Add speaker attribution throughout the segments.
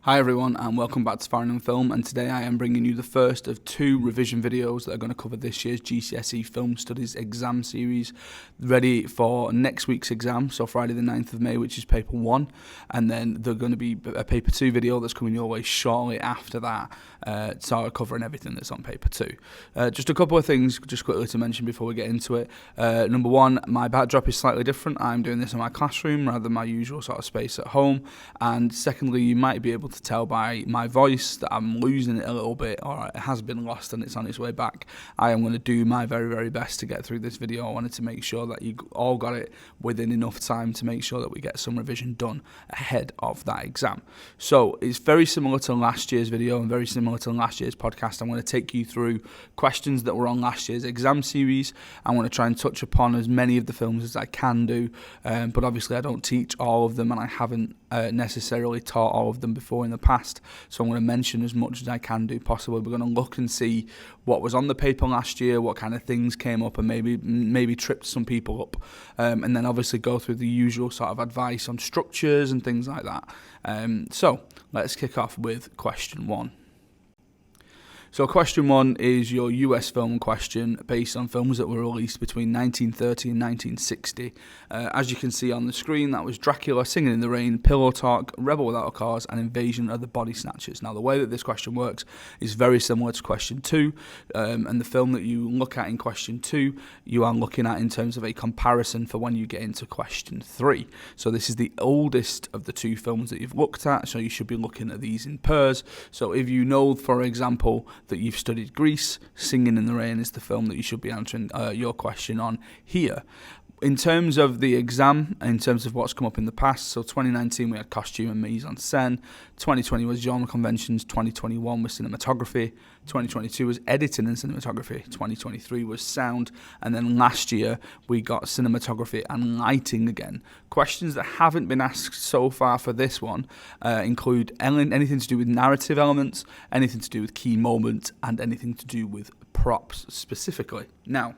Speaker 1: Hi everyone and welcome back to Farrand and Film, and today I am bringing you the first of two revision videos that are going to cover this year's GCSE Film Studies exam series, ready for next week's exam, so Friday the 9th of May, which is paper 1, and then there's going to be a paper 2 video that's coming your way shortly after that, so covering everything that's on paper 2. Just a couple of things just quickly to mention before we get into it. Number one, my backdrop is slightly different. I'm doing this in my classroom rather than my usual sort of space at home, and secondly, you might be able to tell by my voice that I'm losing it a little bit, or it has been lost and it's on its way back. I am going to do my very, very best to get through this video. I wanted to make sure that you all got it within enough time to make sure that we get some revision done ahead of that exam. So it's very similar to last year's video and very similar to last year's podcast. I'm going to take you through questions that were on last year's exam series. I want to try and touch upon as many of the films as I can do, but obviously I don't teach all of them and I haven't necessarily taught all of them before in the past, so I'm going to mention as much as I can do possibly. We're going to look and see what was on the paper last year, what kind of things came up and maybe tripped some people up, and then obviously go through the usual sort of advice on structures and things like that. So let's kick off with question 1. So question 1 is your US film question based on films that were released between 1930 and 1960. As you can see on the screen, that was Dracula, Singing in the Rain, Pillow Talk, Rebel Without a Cause, and Invasion of the Body Snatchers. Now, the way that this question works is very similar to question 2, and the film that you look at in question 2, you are looking at in terms of a comparison for when you get into question 3. So this is the oldest of the two films that you've looked at, so you should be looking at these in pairs. So if you know, for example, that you've studied Grease, Singing in the Rain is the film that you should be answering your question on here. In terms of the exam, in terms of what's come up in the past, so 2019 we had costume and mise en scène, 2020 was genre conventions, 2021 was cinematography, 2022 was editing and cinematography, 2023 was sound, and then last year we got cinematography and lighting again. Questions that haven't been asked so far for this one include anything to do with narrative elements, anything to do with key moments, and anything to do with props specifically. Now,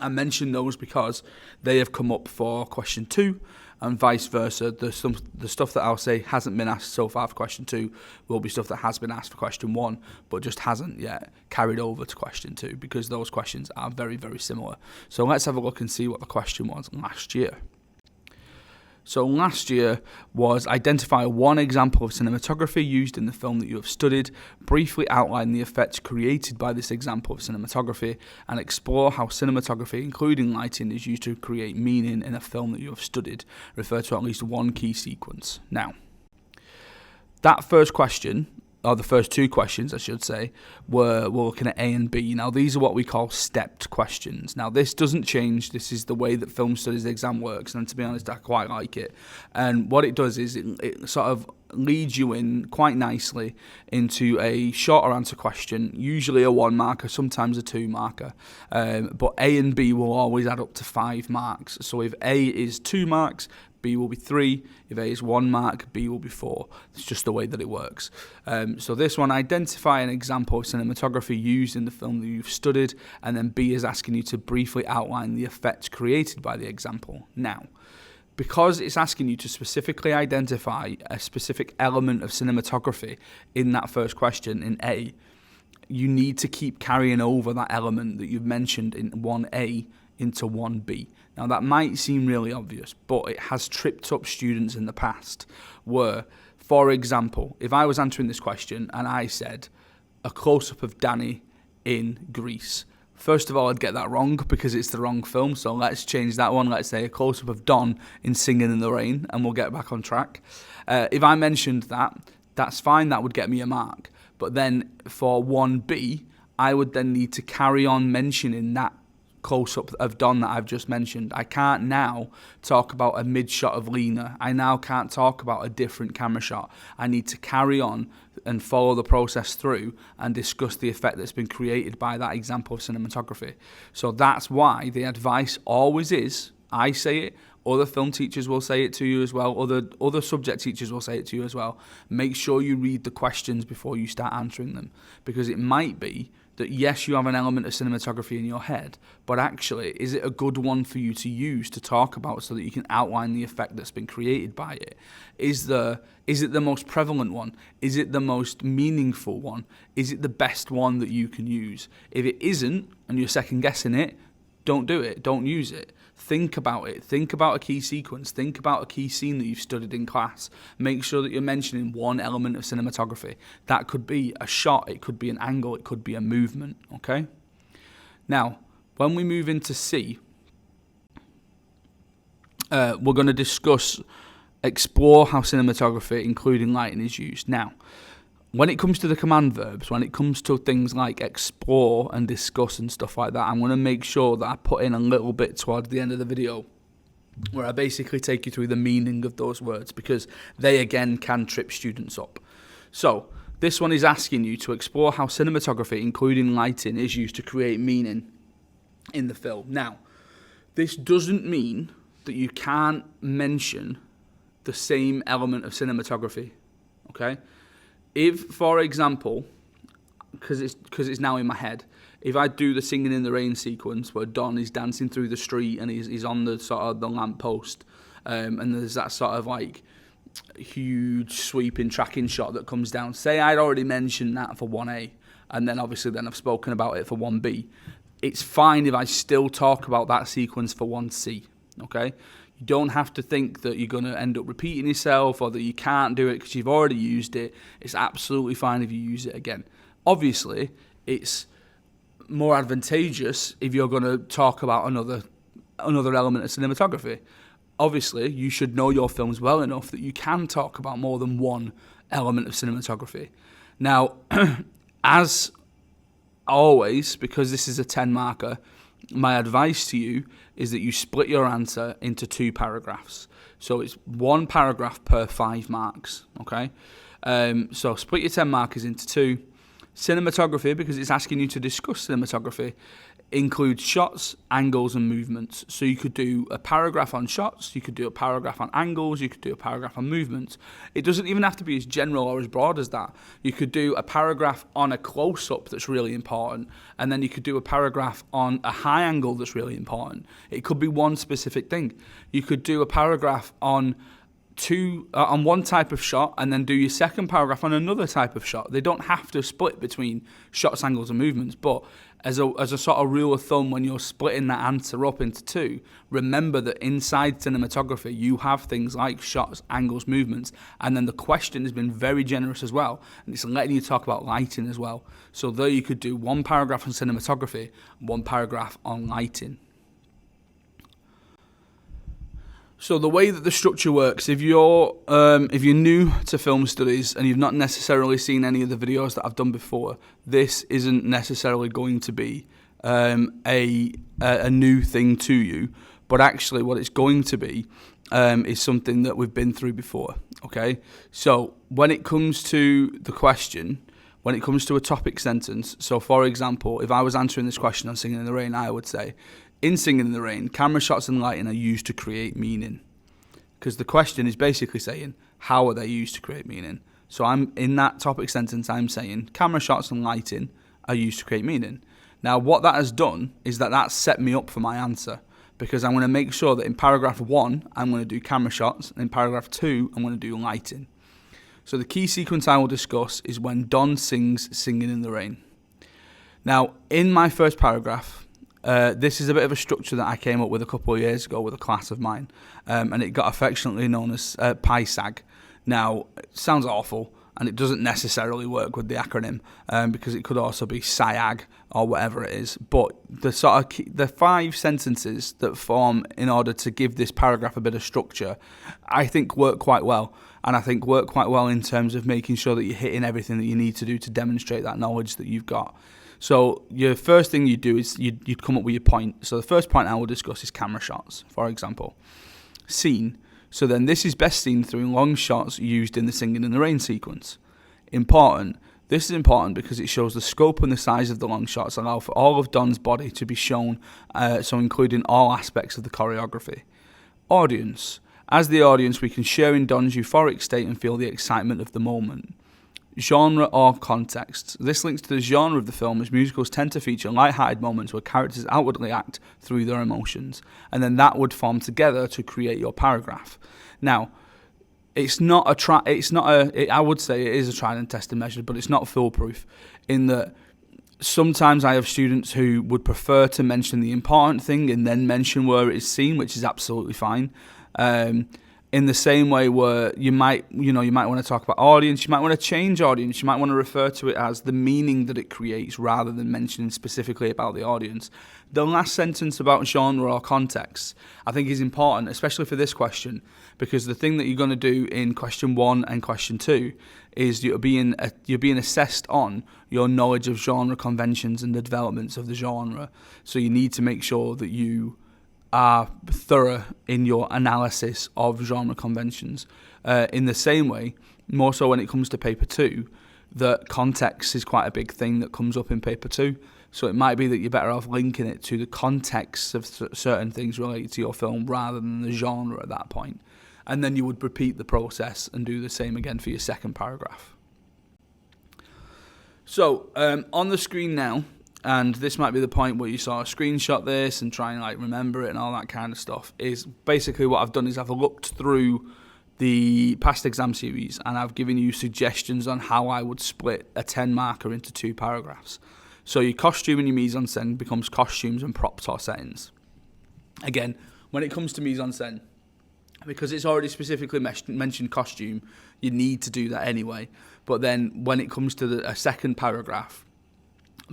Speaker 1: I mention those because they have come up for question 2 and vice versa. The stuff that I'll say hasn't been asked so far for question 2 will be stuff that has been asked for question 1 but just hasn't yet carried over to question 2 because those questions are very, very similar. So let's have a look and see what the question was last year. So last year was identify one example of cinematography used in the film that you have studied, briefly outline the effects created by this example of cinematography, and explore how cinematography, including lighting, is used to create meaning in a film that you have studied. Refer to at least one key sequence. Now, that first question, or the first two questions, I should say, we're looking at A and B. Now, these are what we call stepped questions. Now, this doesn't change. This is the way that film studies exam works, and to be honest, I quite like it. And what it does is it sort of leads you in quite nicely into a shorter answer question, usually a 1 marker, sometimes a 2 marker. But A and B will always add up to 5 marks. So if A is 2 marks, B will be 3. If A is 1 mark, B will be 4. It's just the way that it works. So this one, identify an example of cinematography used in the film that you've studied, and then B is asking you to briefly outline the effects created by the example. Now, because it's asking you to specifically identify a specific element of cinematography in that first question in A, you need to keep carrying over that element that you've mentioned in 1A into 1B. Now, that might seem really obvious, but it has tripped up students in the past where, for example, if I was answering this question and I said a close-up of Danny in Grease, first of all, I'd get that wrong because it's the wrong film, so let's change that one. Let's say a close-up of Don in Singing in the Rain, and we'll get back on track. If I mentioned that, that's fine. That would get me a mark. But then for 1B, I would then need to carry on mentioning that close-up of Don that I've just mentioned. I can't now talk about a mid-shot of Lena. I now can't talk about a different camera shot. I need to carry on and follow the process through and discuss the effect that's been created by that example of cinematography. So that's why the advice always is, I say it, other film teachers will say it to you as well, other subject teachers will say it to you as well. Make sure you read the questions before you start answering them, because it might be that yes, you have an element of cinematography in your head, but actually, is it a good one for you to use to talk about so that you can outline the effect that's been created by it? Is it the most prevalent one? Is it the most meaningful one? Is it the best one that you can use? If it isn't, and you're second guessing it, don't do it. Don't use it. Think about it. Think about a key sequence. Think about a key scene that you've studied in class. Make sure that you're mentioning one element of cinematography. That could be a shot. It could be an angle. It could be a movement. Okay? Now, when we move into C, we're going to explore how cinematography, including lighting, is used. Now, when it comes to the command verbs, when it comes to things like explore and discuss and stuff like that, I'm going to make sure that I put in a little bit towards the end of the video where I basically take you through the meaning of those words, because they, again, can trip students up. So, this one is asking you to explore how cinematography, including lighting, is used to create meaning in the film. Now, this doesn't mean that you can't mention the same element of cinematography, okay? If, for example, because it's now in my head, if I do the Singing in the Rain sequence where Don is dancing through the street and he's on the sort of the lamppost, and there's that sort of like huge sweeping tracking shot that comes down. Say I'd already mentioned that for 1A, and then obviously then I've spoken about it for 1B. It's fine if I still talk about that sequence for 1C, okay? You don't have to think that you're going to end up repeating yourself or that you can't do it because you've already used it. It's absolutely fine if you use it again. Obviously, it's more advantageous if you're going to talk about another element of cinematography. Obviously, you should know your films well enough that you can talk about more than one element of cinematography. Now, as always, because this is a 10 marker, my advice to you is that you split your answer into 2 paragraphs. So it's 1 paragraph per 5 marks, okay? So split your 10 markers into 2. Cinematography, because it's asking you to discuss cinematography, includes shots, angles, and movements. So you could do a paragraph on shots, you could do a paragraph on angles, you could do a paragraph on movements. It doesn't even have to be as general or as broad as that. You could do a paragraph on a close-up that's really important, and then you could do a paragraph on a high angle that's really important. It could be one specific thing. You could do a paragraph on one type of shot and then do your second paragraph on another type of shot. They don't have to split between shots, angles, and movements, but as a sort of rule of thumb, when you're splitting that answer up into 2, remember that inside cinematography you have things like shots, angles, movements, and then the question has been very generous as well, and it's letting you talk about lighting as well. So there you could do 1 paragraph on cinematography, 1 paragraph on lighting. So the way that the structure works, if you're new to film studies and you've not necessarily seen any of the videos that I've done before, this isn't necessarily going to be a new thing to you. But actually, what it's going to be is something that we've been through before. Okay. So when it comes to the question, when it comes to a topic sentence, so for example, if I was answering this question on Singing in the Rain, I would say, in Singing in the Rain, camera shots and lighting are used to create meaning. Because the question is basically saying, how are they used to create meaning? So I'm in that topic sentence, I'm saying, camera shots and lighting are used to create meaning. Now, what that has done is that's set me up for my answer. Because I'm going to make sure that in paragraph 1, I'm going to do camera shots, and in paragraph 2, I'm going to do lighting. So the key sequence I will discuss is when Don sings Singing in the Rain. Now, in my first paragraph, this is a bit of a structure that I came up with a couple of years ago with a class of mine, and it got affectionately known as PISAG. Now, it sounds awful, and it doesn't necessarily work with the acronym, because it could also be SIAG or whatever it is. But the 5 sentences that form in order to give this paragraph a bit of structure, I think work quite well. And I think work quite well in terms of making sure that you're hitting everything that you need to do to demonstrate that knowledge that you've got. So your first thing you do is you'd come up with your point. So the first point I will discuss is camera shots, for example. Scene. So then this is best seen through long shots used in the Singing in the Rain sequence. Important. This is important because it shows the scope and the size of the long shots allow for all of Don's body to be shown, so including all aspects of the choreography. Audience. As the audience, we can share in Don's euphoric state and feel the excitement of the moment. Genre or context. This links to the genre of the film, as musicals tend to feature light-hearted moments where characters outwardly act through their emotions, and then that would form together to create your paragraph. Now, I would say it is a tried and tested measure, but it's not foolproof, in that sometimes I have students who would prefer to mention the important thing and then mention where it is seen, which is absolutely fine. In the same way where you might want to talk about audience, you might want to change audience, you might want to refer to it as the meaning that it creates rather than mentioning specifically about the audience. The last sentence about genre or context, I think, is important, especially for this question, because the thing that you're going to do in question 1 and question 2 is you're being assessed on your knowledge of genre conventions and the developments of the genre. So you need to make sure that you are thorough in your analysis of genre conventions. In the same way, more so when it comes to paper 2, that context is quite a big thing that comes up in paper 2. So it might be that you're better off linking it to the context of certain things related to your film rather than the genre at that point. And then you would repeat the process and do the same again for your second paragraph. So on the screen now, and this might be the point where you sort of screenshot this and try and remember it and all that kind of stuff, is basically what I've done is I've looked through the past exam series and I've given you suggestions on how I would split a 10 marker into 2 paragraphs. So your costume and your mise-en-scène becomes costumes and props or settings. Again, when it comes to mise-en-scène, because it's already specifically mentioned costume, you need to do that anyway. But then when it comes to a second paragraph,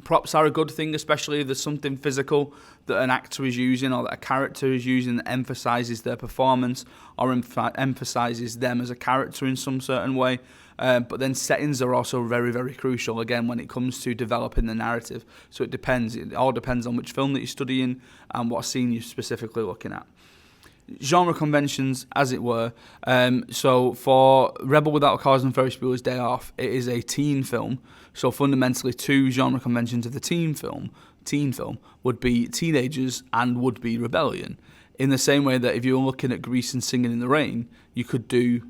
Speaker 1: props are a good thing, especially if there's something physical that an actor is using or that a character is using that emphasises their performance or emphasises them as a character in some certain way. But then settings are also very, very crucial, again, when it comes to developing the narrative. So it depends. It all depends on which film that you're studying and what scene you're specifically looking at. Genre conventions, as it were. So for Rebel Without a Cause and Ferris Bueller's Day Off, it is a teen film. So fundamentally, 2 genre conventions of the teen film would be teenagers and would be rebellion. In the same way that if you were looking at Grease and Singing in the Rain, you could do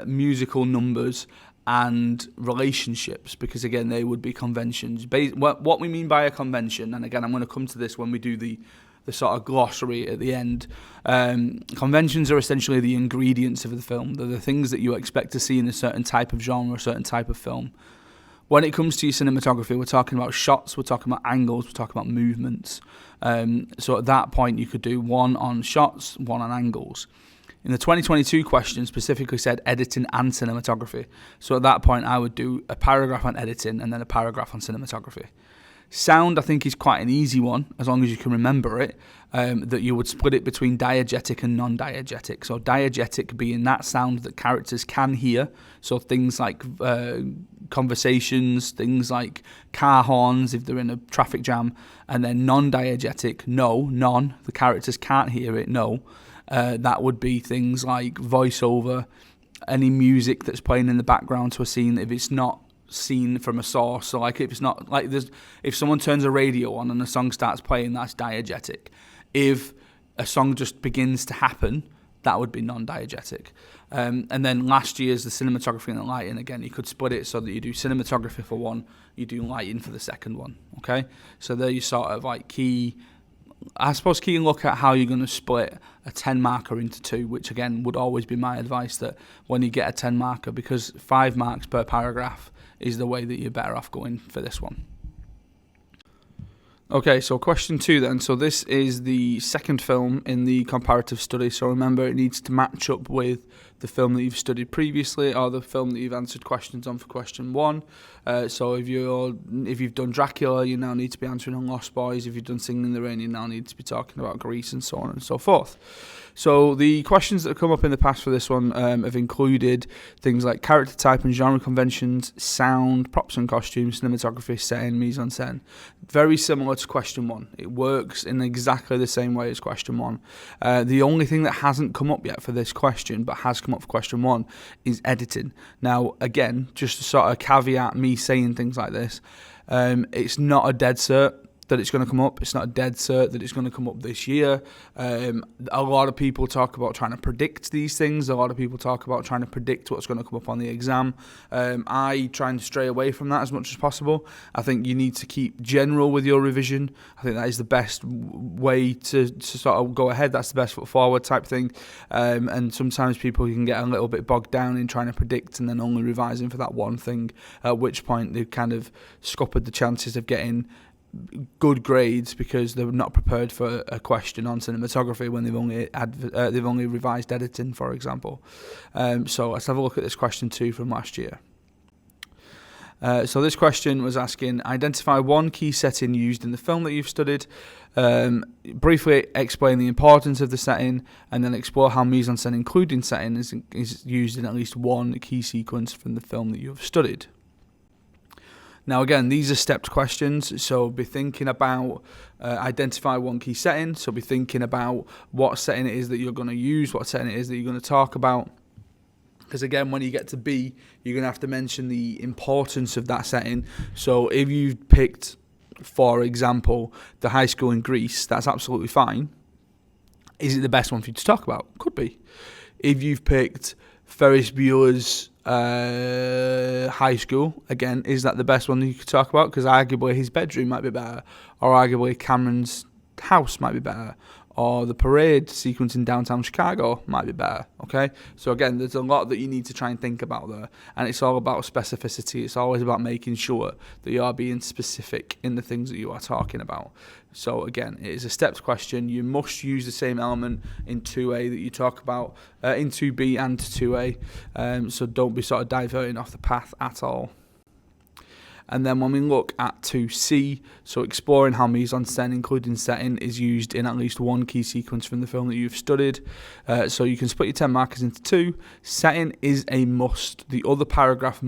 Speaker 1: musical numbers and relationships, because again, they would be conventions. What we mean by a convention, and again, I'm going to come to this when we do the sort of glossary at the end. Conventions are essentially the ingredients of the film. They're the things that you expect to see in a certain type of genre, a certain type of film. When it comes to your cinematography, we're talking about shots, we're talking about angles, we're talking about movements. So at that point, you could do 1 on shots, 1 on angles. In the 2022 question, specifically said editing and cinematography. So at that point, I would do a paragraph on editing and then a paragraph on cinematography. Sound, I think, is quite an easy one, as long as you can remember it, that you would split it between diegetic and non-diegetic. So diegetic being that sound that characters can hear, so things like conversations, things like car horns if they're in a traffic jam, and then non-diegetic, the characters can't hear it, that would be things like voiceover, any music that's playing in the background to a scene if it's not seen from a source. So if it's not if someone turns a radio on and a song starts playing, that's diegetic. If a song just begins to happen, that would be non-diegetic. And then last year's the cinematography and the lighting. Again, you could split it so that you do cinematography for one, you do lighting for the second one. Okay, so there you sort of key look at how you're going to split a 10 marker into 2, which again would always be my advice, that when you get a 10 marker, because 5 marks per paragraph is the way that you're better off going for this one. Okay, so question 2 then. So this is the second film in the comparative study. So remember, it needs to match up with the film that you've studied previously or the film that you've answered questions on for question 1. So if you've done Dracula, you now need to be answering on Lost Boys. If you've done Singing in the Rain, you now need to be talking about Grease, and so on and so forth. So the questions that have come up in the past for this one have included things like character type and genre conventions, sound, props and costumes, cinematography, setting, mise-en-scène. Very similar to question 1. It works in exactly the same way as question 1. The only thing that hasn't come up yet for this question, but has come up for question 1, is editing. Now, again, just to sort of caveat me saying things like this, it's not a dead cert. that it's going to come up. It's not a dead cert that it's going to come up this year. A lot of people talk about trying to predict these things. A lot of people talk about trying to predict what's going to come up on the exam. I try and stray away from that as much as possible. I think you need to keep general with your revision. I think that is the best way to sort of go ahead. That's the best foot forward type thing. And sometimes people can get a little bit bogged down in trying to predict and then only revising for that one thing, at which point they've kind of scuppered the chances of getting good grades because they're not prepared for a question on cinematography when they've only revised editing, for example. So let's have a look at this question 2 from last year. So this question was asking, identify one key setting used in the film that you've studied, briefly explain the importance of the setting, and then explore how mise-en-scène including setting is used in at least one key sequence from the film that you've studied. Now, again, these are stepped questions, so be thinking about identify one key setting, so be thinking about what setting it is that you're going to use, what setting it is that you're going to talk about. Because, again, when you get to B, you're going to have to mention the importance of that setting. So if you've picked, for example, the high school in Greece, that's absolutely fine. Is it the best one for you to talk about? Could be. If you've picked Ferris Bueller's high school, again, is that the best one that you could talk about? Because arguably his bedroom might be better, or arguably Cameron's house might be better, or the parade sequence in downtown Chicago might be better, okay? So again, there's a lot that you need to try and think about there, and it's all about specificity. It's always about making sure that you are being specific in the things that you are talking about. So again, it is a steps question. You must use the same element in 2A that you talk about, in 2B and 2A, so don't be sort of diverting off the path at all. And then when we look at 2C, so exploring how mise-en-scène, including setting, is used in at least one key sequence from the film that you've studied. So you can split your 10 markers into 2. Setting is a must. The other paragraph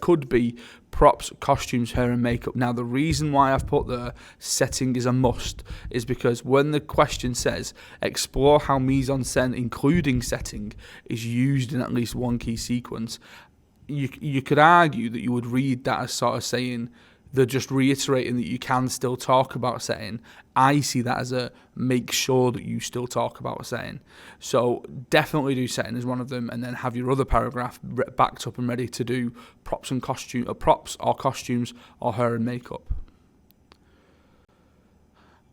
Speaker 1: could be props, costumes, hair and makeup. Now, the reason why I've put the setting is a must is because when the question says explore how mise-en-scène, including setting, is used in at least one key sequence, you could argue that you would read that as sort of saying they're just reiterating that you can still talk about setting. I see that as a make sure that you still talk about setting. So definitely do setting as one of them, and then have your other paragraph backed up and ready to do props or costumes or hair and makeup.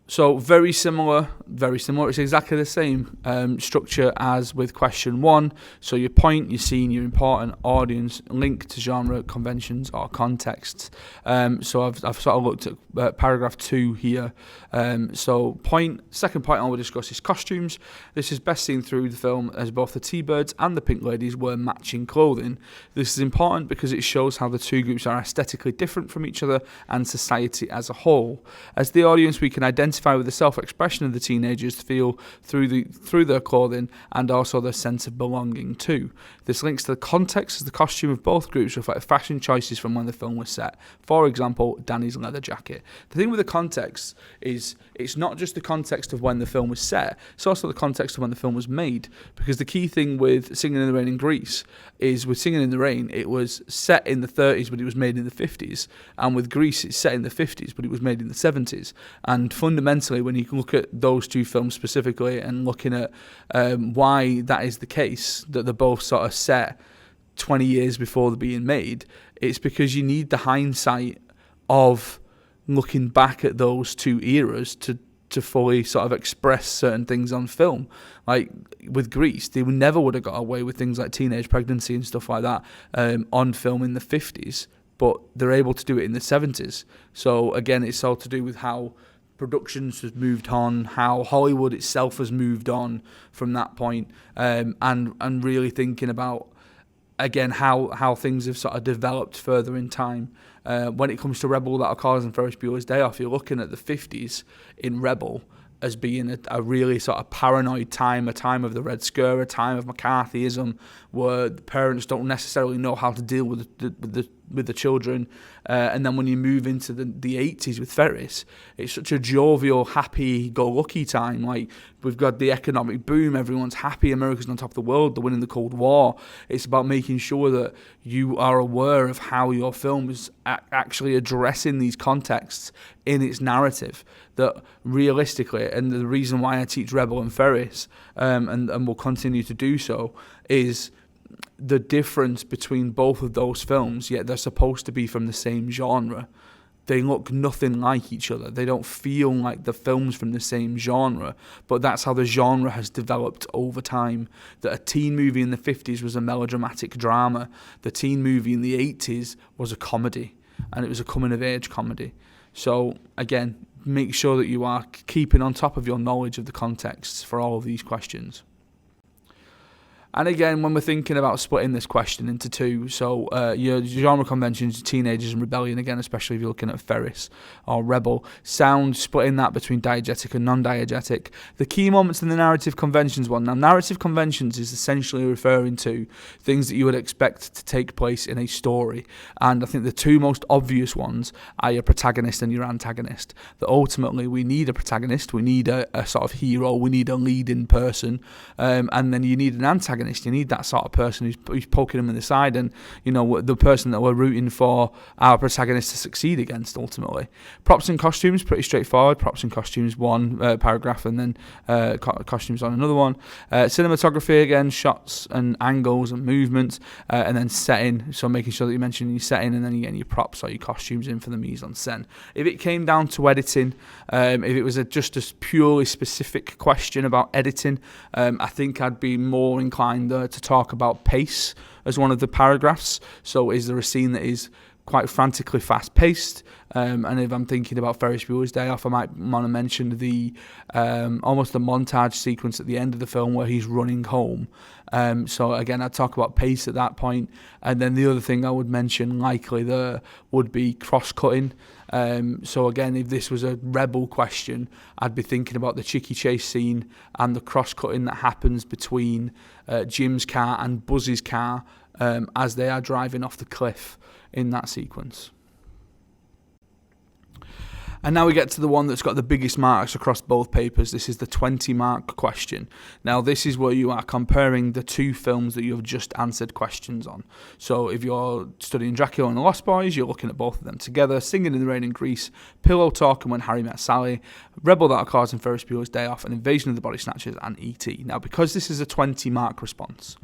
Speaker 1: So very similar. It's exactly the same structure as with question 1. So your point, your scene, your important, audience, link to genre, conventions or contexts. So I've sort of looked at paragraph 2 here. So second point I will discuss is costumes. This is best seen through the film as both the T-Birds and the Pink Ladies wear matching clothing. This is important because it shows how the two groups are aesthetically different from each other and society as a whole. As the audience, we can identify with the self-expression of the teenagers feel through their clothing and also their sense of belonging too. This links to the context as the costume of both groups reflect fashion choices from when the film was set. For example, Danny's leather jacket. The thing with the context is it's not just the context of when the film was set, it's also the context of when the film was made, because the key thing with Singing in the Rain in Greece is with Singing in the Rain, it was set in the 30s but it was made in the 50s, and with Grease it's set in the 50s but it was made in the 70s. And fundamentally, when you look at those two films specifically and looking at why that is the case, that they're both sort of set 20 years before they're being made, it's because you need the hindsight of looking back at those two eras to fully sort of express certain things on film. Like with Grease, they never would have got away with things like teenage pregnancy and stuff like that on film in the 50s, but they're able to do it in the 70s. So again, it's all to do with how productions has moved on, how Hollywood itself has moved on from that point, and really thinking about, again, how things have sort of developed further in time. When it comes to Rebel Without a Cause and Ferris Bueller's Day Off, you're looking at the 50s in Rebel as being a really sort of paranoid time, a time of the Red Scare, a time of McCarthyism, where the parents don't necessarily know how to deal with the the children, and then when you move into the 80s with Ferris, it's such a jovial, happy-go-lucky time. Like, we've got the economic boom, everyone's happy, America's on top of the world, they're winning the Cold War. It's about making sure that you are aware of how your film is actually addressing these contexts in its narrative. That realistically, and the reason why I teach Rebel and Ferris, and will continue to do so, is the difference between both of those films, yet they're supposed to be from the same genre. They look nothing like each other. They don't feel like the films from the same genre, but that's how the genre has developed over time. That a teen movie in the 50s was a melodramatic drama. The teen movie in the 80s was a comedy, and it was a coming-of-age comedy. So, again, make sure that you are keeping on top of your knowledge of the contexts for all of these questions. And again, when we're thinking about splitting this question into two, so your genre conventions, teenagers and rebellion, again, especially if you're looking at Ferris or Rebel, sound, splitting that between diegetic and non-diegetic. The key moments in the narrative conventions one. Now, narrative conventions is essentially referring to things that you would expect to take place in a story. And I think the two most obvious ones are your protagonist and your antagonist. That ultimately we need a protagonist, we need a sort of hero, we need a leading person, and then you need an antagonist. You need that sort of person who's poking them in the side, and the person that we're rooting for our protagonist to succeed against ultimately. Props and costumes, pretty straightforward. Props and costumes, one paragraph, and then costumes on another one. Cinematography, again, shots and angles and movements, and then setting, so making sure that you mention your setting, and then you're getting your props or your costumes in for the mise en scène. If it came down to editing, if it was just a purely specific question about editing, I think I'd be more inclined to talk about pace as one of the paragraphs. So is there a scene that is quite frantically fast-paced? And if I'm thinking about Ferris Bueller's Day Off, I might want to mention the almost a montage sequence at the end of the film where he's running home. So again, I'd talk about pace at that point. And then the other thing I would mention likely there would be cross-cutting. So again, if this was a Rebel question, I'd be thinking about the Chicky chase scene and the cross-cutting that happens between Jim's car and Buzz's car as they are driving off the cliff in that sequence. And now we get to the one that's got the biggest marks across both papers. This is the 20-mark question. Now, this is where you are comparing the two films that you have just answered questions on. So if you're studying Dracula and the Lost Boys, you're looking at both of them together. Singing in the Rain in Greece, Pillow Talk and When Harry Met Sally, Rebel Without a Cause and Ferris Bueller's Day Off, and Invasion of the Body Snatchers and E.T. Now, because this is a 20-mark response,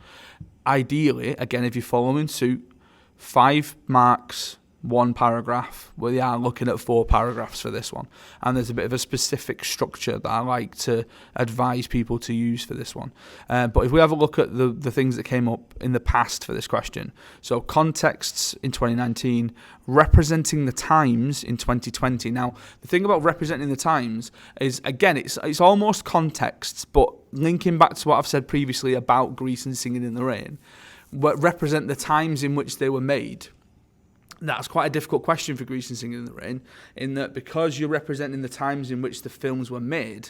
Speaker 1: ideally, again, if you're following suit, 5 marks, 1 paragraph. We are looking at 4 paragraphs for this one, and there's a bit of a specific structure that I like to advise people to use for this one. But if we have a look at the things that came up in the past for this question, so contexts in 2019, representing the times in 2020. Now, the thing about representing the times is, again, it's almost contexts, but linking back to what I've said previously about Grease and Singing in the Rain, what represent the times in which they were made. That's quite a difficult question for Grease and Singing in the Rain, in that because you're representing the times in which the films were made,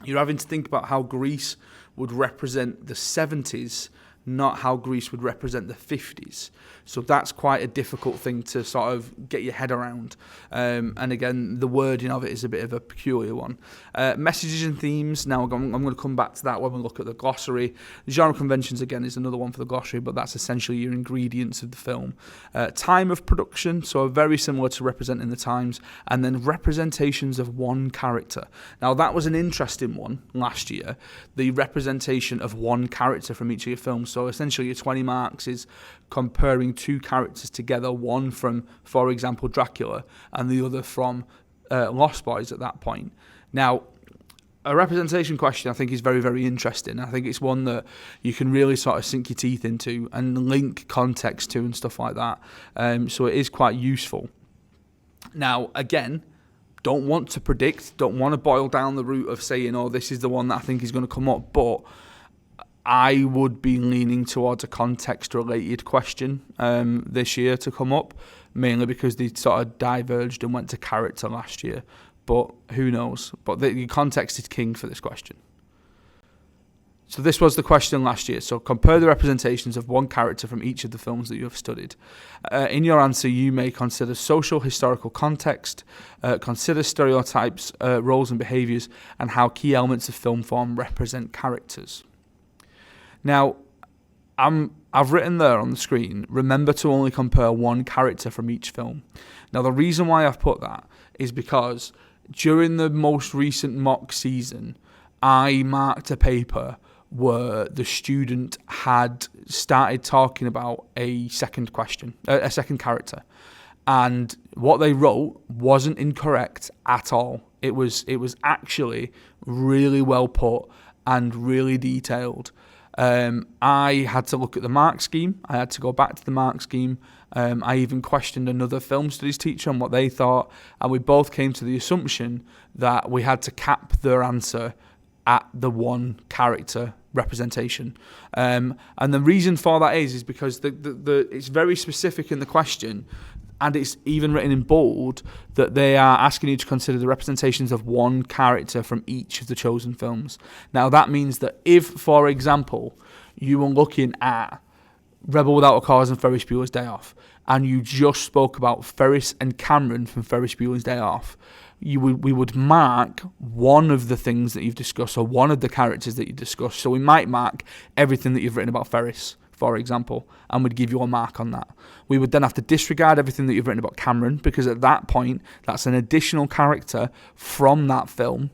Speaker 1: you're having to think about how Grease would represent the 70s, not how Grease would represent the 50s. So that's quite a difficult thing to sort of get your head around. And again, the wording of it is a bit of a peculiar one. Messages and themes. Now, I'm going to come back to that when we look at the glossary. Genre conventions, again, is another one for the glossary, but that's essentially your ingredients of the film. Time of production, so very similar to representing the times. And then representations of one character. Now, that was an interesting one last year, the representation of one character from each of your films. So essentially your 20 marks is comparing 2 characters together, one from, for example, Dracula, and the other from Lost Boys at that point. Now, a representation question I think is very, very interesting. I think it's one that you can really sort of sink your teeth into and link context to and stuff like that. So it is quite useful. Now, again, don't want to predict, don't want to boil down the route of saying, oh, this is the one that I think is going to come up, but I would be leaning towards a context-related question this year to come up, mainly because they sort of diverged and went to character last year. But who knows? But the context is king for this question. So this was the question last year. So compare the representations of one character from each of the films that you have studied. In your answer, you may consider social historical context, consider stereotypes, roles and behaviours, and how key elements of film form represent characters. Now, I've written there on the screen, remember to only compare one character from each film. Now, the reason why I've put that is because during the most recent mock season, I marked a paper where the student had started talking about a second character. And what they wrote wasn't incorrect at all. It was actually really well put and really detailed. I had to look at the mark scheme. I had to go back to the mark scheme. I even questioned another film studies teacher on what they thought. And we both came to the assumption that we had to cap their answer at the one character representation. And the reason for that is because it's very specific in the question, and it's even written in bold that they are asking you to consider the representations of one character from each of the chosen films. Now, that means that if, for example, you were looking at Rebel Without a Cause and Ferris Bueller's Day Off, and you just spoke about Ferris and Cameron from Ferris Bueller's Day Off, we would mark one of the things that you've discussed, or one of the characters that you discussed. So we might mark everything that you've written about Ferris, for example, and we'd give you a mark on that. We would then have to disregard everything that you've written about Cameron, because at that point, that's an additional character from that film.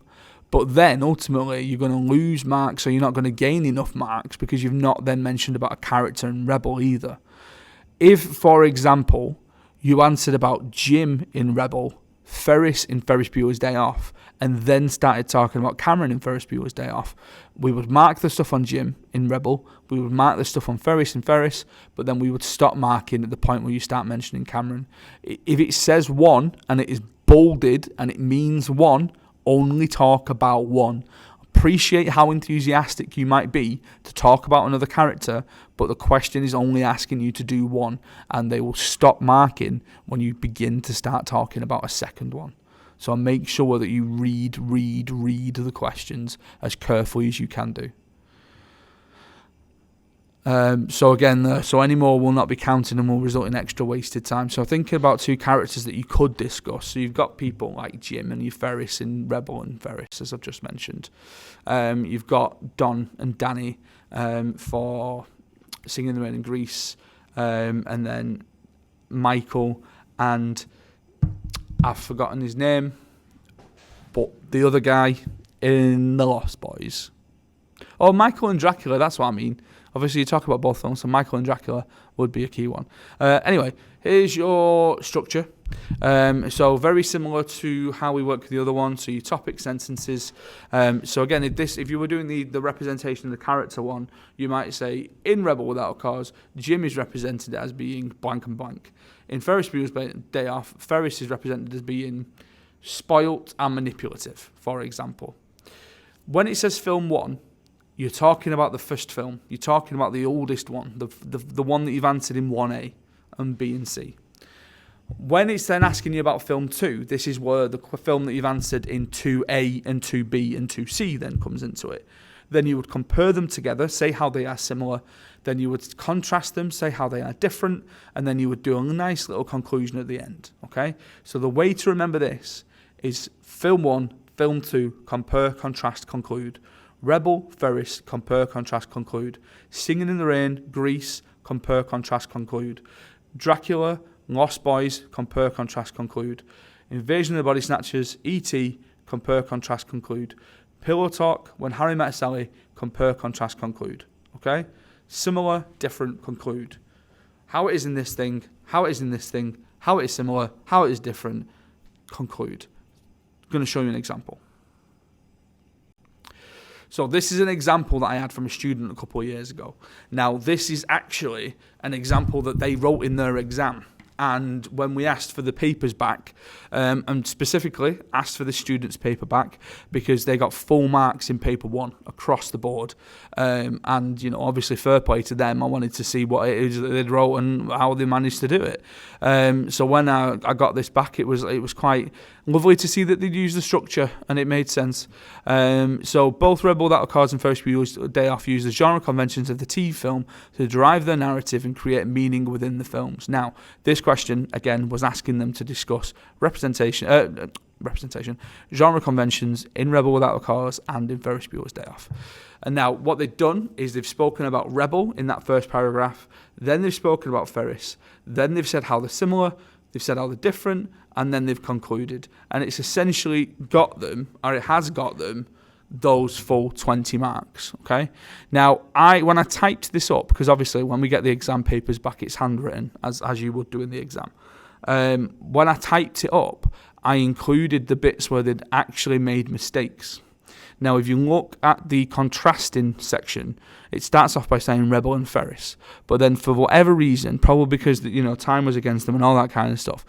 Speaker 1: But then, ultimately, you're going to lose marks, or you're not going to gain enough marks, because you've not then mentioned about a character in Rebel either. If, for example, you answered about Jim in Rebel, Ferris in Ferris Bueller's Day Off, and then started talking about Cameron in Ferris Bueller's Day Off, we would mark the stuff on Jim in Rebel, we would mark the stuff on Ferris in Ferris, but then we would stop marking at the point where you start mentioning Cameron. If it says one, and it is bolded, and it means one, only talk about one. Appreciate how enthusiastic you might be to talk about another character, but the question is only asking you to do one, and they will stop marking when you begin to start talking about a second one. So make sure that you read the questions as carefully as you can do. So any more will not be counted and will result in extra wasted time. So thinking about two characters that you could discuss. So you've got people like Jim and your Ferris in Rebel and Ferris, as I've just mentioned. You've got Don and Danny for Singing in the Rain in Greece, and then Michael and I've forgotten his name, but the other guy in The Lost Boys. Oh, Michael and Dracula, that's what I mean. Obviously, you talk about both films, so Michael and Dracula would be a key one. Anyway, here's your structure. So very similar to how we work with the other one. So your topic sentences. So again, if you were doing the representation of the character one, you might say, in Rebel Without a Cause, Jim is represented as being blank and blank. In Ferris Bueller's Day Off, Ferris is represented as being spoilt and manipulative, for example. When it says film one, you're talking about the first film. You're talking about the oldest one, the one that you've answered in 1A and B and C. When it's then asking you about film 2, this is where the film that you've answered in 2A and 2B and 2C then comes into it. Then you would compare them together, say how they are similar. Then you would contrast them, say how they are different. And then you would do a nice little conclusion at the end. Okay? So the way to remember this is film 1, film 2, compare, contrast, conclude. Rebel, Ferris, compare, contrast, conclude. Singing in the Rain, Grease, compare, contrast, conclude. Dracula, Lost Boys, compare, contrast, conclude. Invasion of the Body Snatchers, E.T., compare, contrast, conclude. Pillow Talk, When Harry Met Sally, compare, contrast, conclude. Okay? Similar, different, conclude. How it is in this thing, how it is in this thing, how it is similar, how it is different, conclude. I'm going to show you an example. So this is an example that I had from a student a couple of years ago. Now, this is actually an example that they wrote in their exam. And when we asked for the papers back, and specifically asked for the students' paper back because they got full marks in paper 1 across the board, and obviously fair play to them. I wanted to see what it is that they'd wrote and how they managed to do it. So when I got this back, it was quite lovely to see that they'd used the structure and it made sense. So both Rebel Without a Cause and Ferris Bueller's Day Off use the genre conventions of the TV film to derive their narrative and create meaning within the films. Now, this question, again, was asking them to discuss representation, genre conventions in Rebel Without a Cause and in Ferris Bueller's Day Off. And now what they've done is they've spoken about Rebel in that first paragraph, then they've spoken about Ferris, then they've said how they're similar, they've said how they're different, and then they've concluded. And it's essentially got them, or it has got them, those full 20 marks, okay? Now, when I typed this up, because obviously when we get the exam papers back, it's handwritten, as you would do in the exam. When I typed it up, I included the bits where they'd actually made mistakes. Now, if you look at the contrasting section, it starts off by saying Rebel and Ferris, but then for whatever reason, probably because time was against them and all that kind of stuff,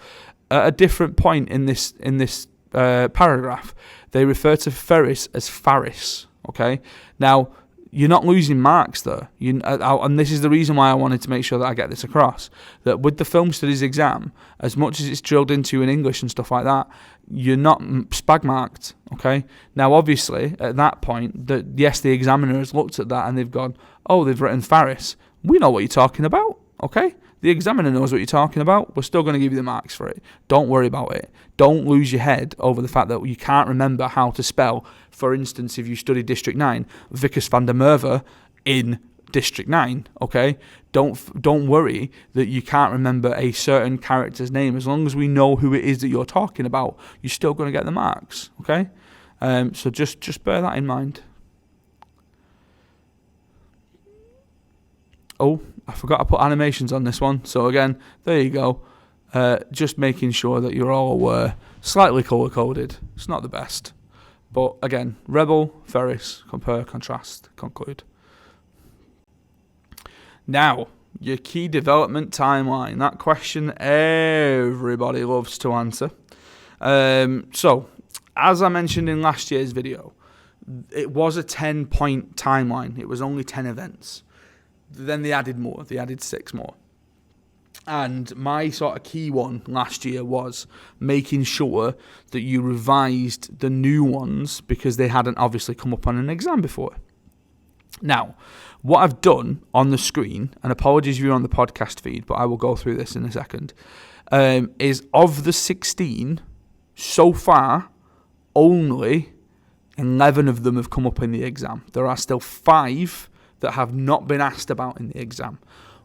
Speaker 1: at a different point in this paragraph, they refer to Ferris as Farris. Okay, now you're not losing marks there, and this is the reason why I wanted to make sure that I get this across. That with the film studies exam, as much as it's drilled into in English and stuff like that, you're not spag marked. Okay, now obviously at that point, the examiner has looked at that and they've gone, oh, they've written Farris. We know what you're talking about. Okay. The examiner knows what you're talking about. We're still going to give you the marks for it. Don't worry about it. Don't lose your head over the fact that you can't remember how to spell, for instance, if you study District 9, Vickers van der Merwe in District 9, okay? Don't worry that you can't remember a certain character's name. As long as we know who it is that you're talking about, you're still going to get the marks, okay? So just bear that in mind. Oh, I forgot to put animations on this one. So again, there you go. Just making sure that you're all aware. Slightly colour-coded. It's not the best. But again, Rebel, Ferris, compare, contrast, conclude. Now, your key development timeline. That question everybody loves to answer. So, as I mentioned in last year's video, it was a 10-point timeline. It was only 10 events. Then they added more. They added 6 more. And my sort of key one last year was making sure that you revised the new ones because they hadn't obviously come up on an exam before. Now, what I've done on the screen, and apologies if you're on the podcast feed, but I will go through this in a second, is of the 16, so far, only 11 of them have come up in the exam. There are still 5 that have not been asked about in the exam.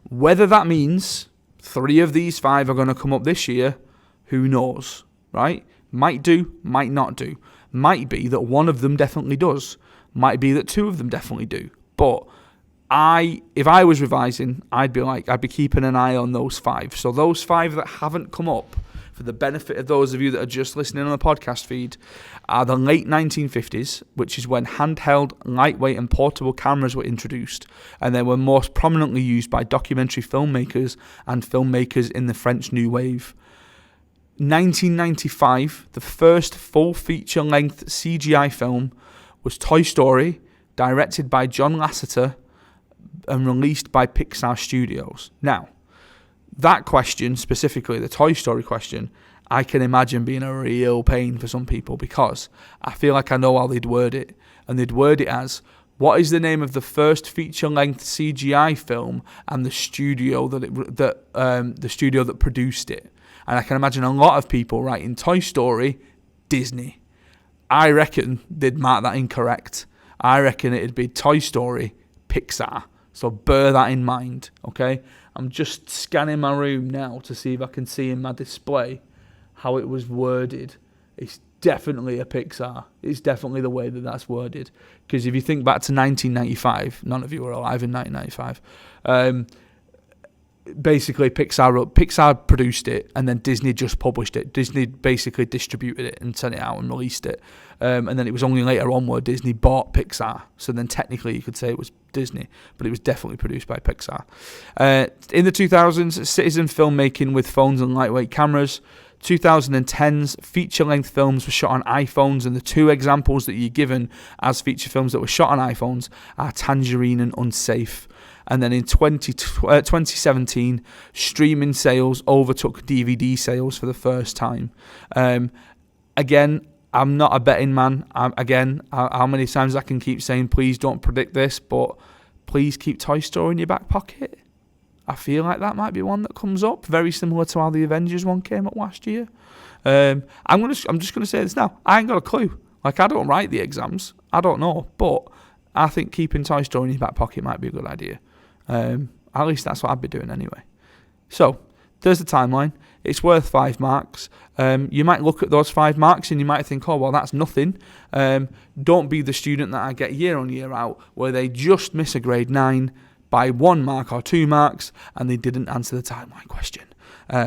Speaker 1: Whether that means 3 of these 5 are going to come up this year, who knows, right? Might do, might not do. Might be that 1 of them definitely does. Might be that 2 of them definitely do. But if I was revising, I'd be keeping an eye on those 5. So those 5 that haven't come up, for the benefit of those of you that are just listening on the podcast feed, are the late 1950s, which is when handheld, lightweight and portable cameras were introduced, and they were most prominently used by documentary filmmakers and filmmakers in the French New Wave. 1995, the first full feature-length CGI film was Toy Story, directed by John Lasseter and released by Pixar Studios. Now, that question, specifically the Toy Story question, I can imagine being a real pain for some people because I feel like I know how they'd word it. And they'd word it as, what is the name of the first feature-length CGI film and the studio the studio that produced it? And I can imagine a lot of people writing Toy Story, Disney. I reckon they'd mark that incorrect. I reckon it'd be Toy Story, Pixar. So bear that in mind, okay? I'm just scanning my room now to see if I can see in my display how it was worded. It's definitely a Pixar. It's definitely the way that that's worded. Because if you think back to 1995, none of you were alive in 1995, basically Pixar produced it, and then Disney just published it. Disney basically distributed it and sent it out and released it. And then it was only later on where Disney bought Pixar. So then technically you could say it was Disney, but it was definitely produced by Pixar. In the 2000s, citizen filmmaking with phones and lightweight cameras. 2010s, feature-length films were shot on iPhones, and the two examples that you're given as feature films that were shot on iPhones are Tangerine and Unsafe. And then in 2017, streaming sales overtook DVD sales for the first time. Again, I'm not a betting man. How many times I can keep saying, please don't predict this, but please keep Toy Story in your back pocket. I feel like that might be one that comes up, very similar to how the Avengers one came up last year. I'm just gonna say this now. I ain't got a clue. Like, I don't write the exams. I don't know, but I think keeping Toy Story in your back pocket might be a good idea. At least that's what I'd be doing anyway. So there's the timeline. It's worth 5 marks. You might look at those 5 marks and you might think, oh, well, that's nothing. Don't be the student that I get year on year out where they just miss a grade 9 by 1 mark or 2 marks and they didn't answer the timeline question,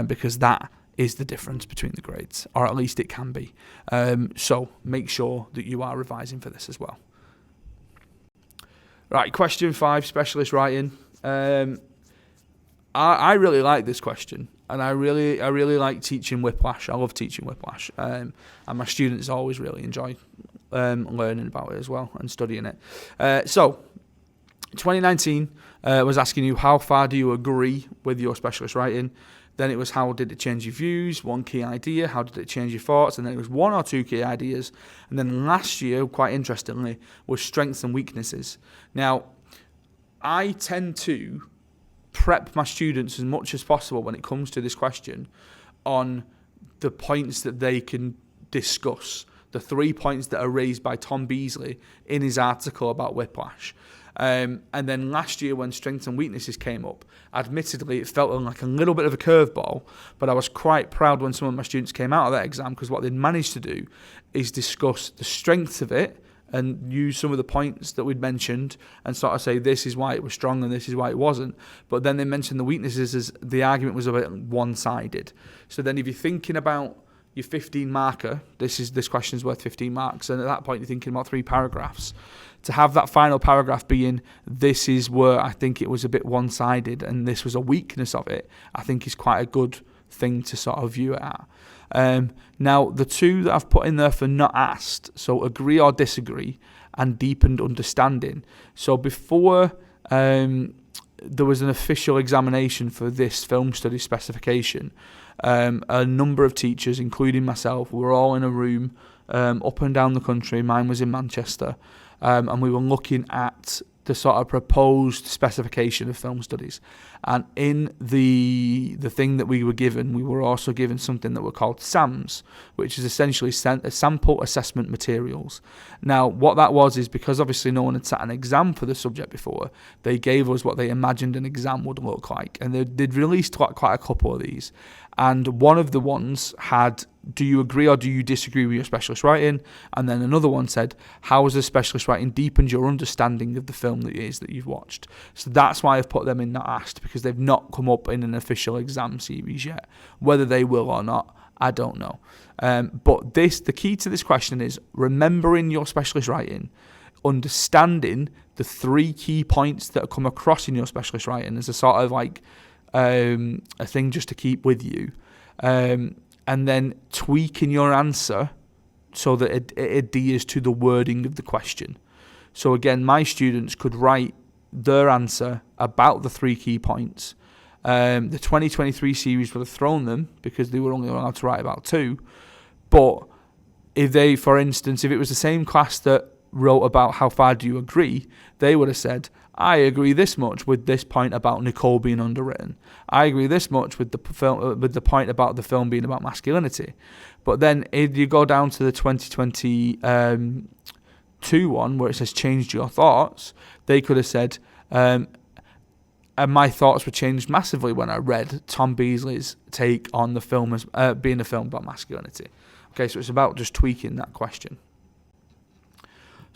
Speaker 1: because that is the difference between the grades, or at least it can be. So make sure that you are revising for this as well. Right, question 5, specialist writing. I really like this question, and I really like teaching Whiplash. I love teaching Whiplash, and my students always really enjoy learning about it as well and studying it. So 2019 was asking you, how far do you agree with your specialist writing? Then it was, how did it change your views? 1 key idea. How did it change your thoughts? And then it was 1 or 2 key ideas. And then last year, quite interestingly, was strengths and weaknesses. Now, I tend to prep my students as much as possible when it comes to this question on the points that they can discuss, the 3 points that are raised by Tom Beasley in his article about Whiplash. And then last year when strengths and weaknesses came up, admittedly it felt like a little bit of a curveball, but I was quite proud when some of my students came out of that exam, because what they'd managed to do is discuss the strengths of it and use some of the points that we'd mentioned and sort of say this is why it was strong and this is why it wasn't. But then they mentioned the weaknesses as the argument was a bit one-sided. So then if you're thinking about your 15 marker, this question's worth 15 marks, and at that point you're thinking about 3 paragraphs. To have that final paragraph being, this is where I think it was a bit one-sided and this was a weakness of it, I think is quite a good thing to sort of view it at. Now, the 2 that I've put in there for not asked, so agree or disagree and deepened understanding. So before there was an official examination for this film study specification, a number of teachers, including myself, were all in a room up and down the country. Mine was in Manchester. And we were looking at the sort of proposed specification of film studies. And in the thing that we were given, we were also given something that were called SAMs, which is essentially sample assessment materials. Now, what that was is, because obviously no one had sat an exam for the subject before, they gave us what they imagined an exam would look like. And they'd released quite a couple of these. And one of the ones had, do you agree or do you disagree with your specialist writing? And then another one said, how has the specialist writing deepened your understanding of the film that it is that you've watched? So that's why I've put them in not asked, because they've not come up in an official exam series yet. Whether they will or not, I don't know. But the key to this question is remembering your specialist writing, understanding the 3 key points that come across in your specialist writing as a sort of like a thing just to keep with you, and then tweaking your answer so that it adheres to the wording of the question. So again, my students could write their answer about the 3 key points. The 2023 series would have thrown them because they were only allowed to write about 2. But if they, for instance, if it was the same class that wrote about how far do you agree, they would have said, I agree this much with this point about Nicole being underwritten. I agree this much with the film, with the point about the film being about masculinity. But then if you go down to the 2022 one where it says changed your thoughts, they could have said, and my thoughts were changed massively when I read Tom Beasley's take on the film as being a film about masculinity. Okay, so it's about just tweaking that question.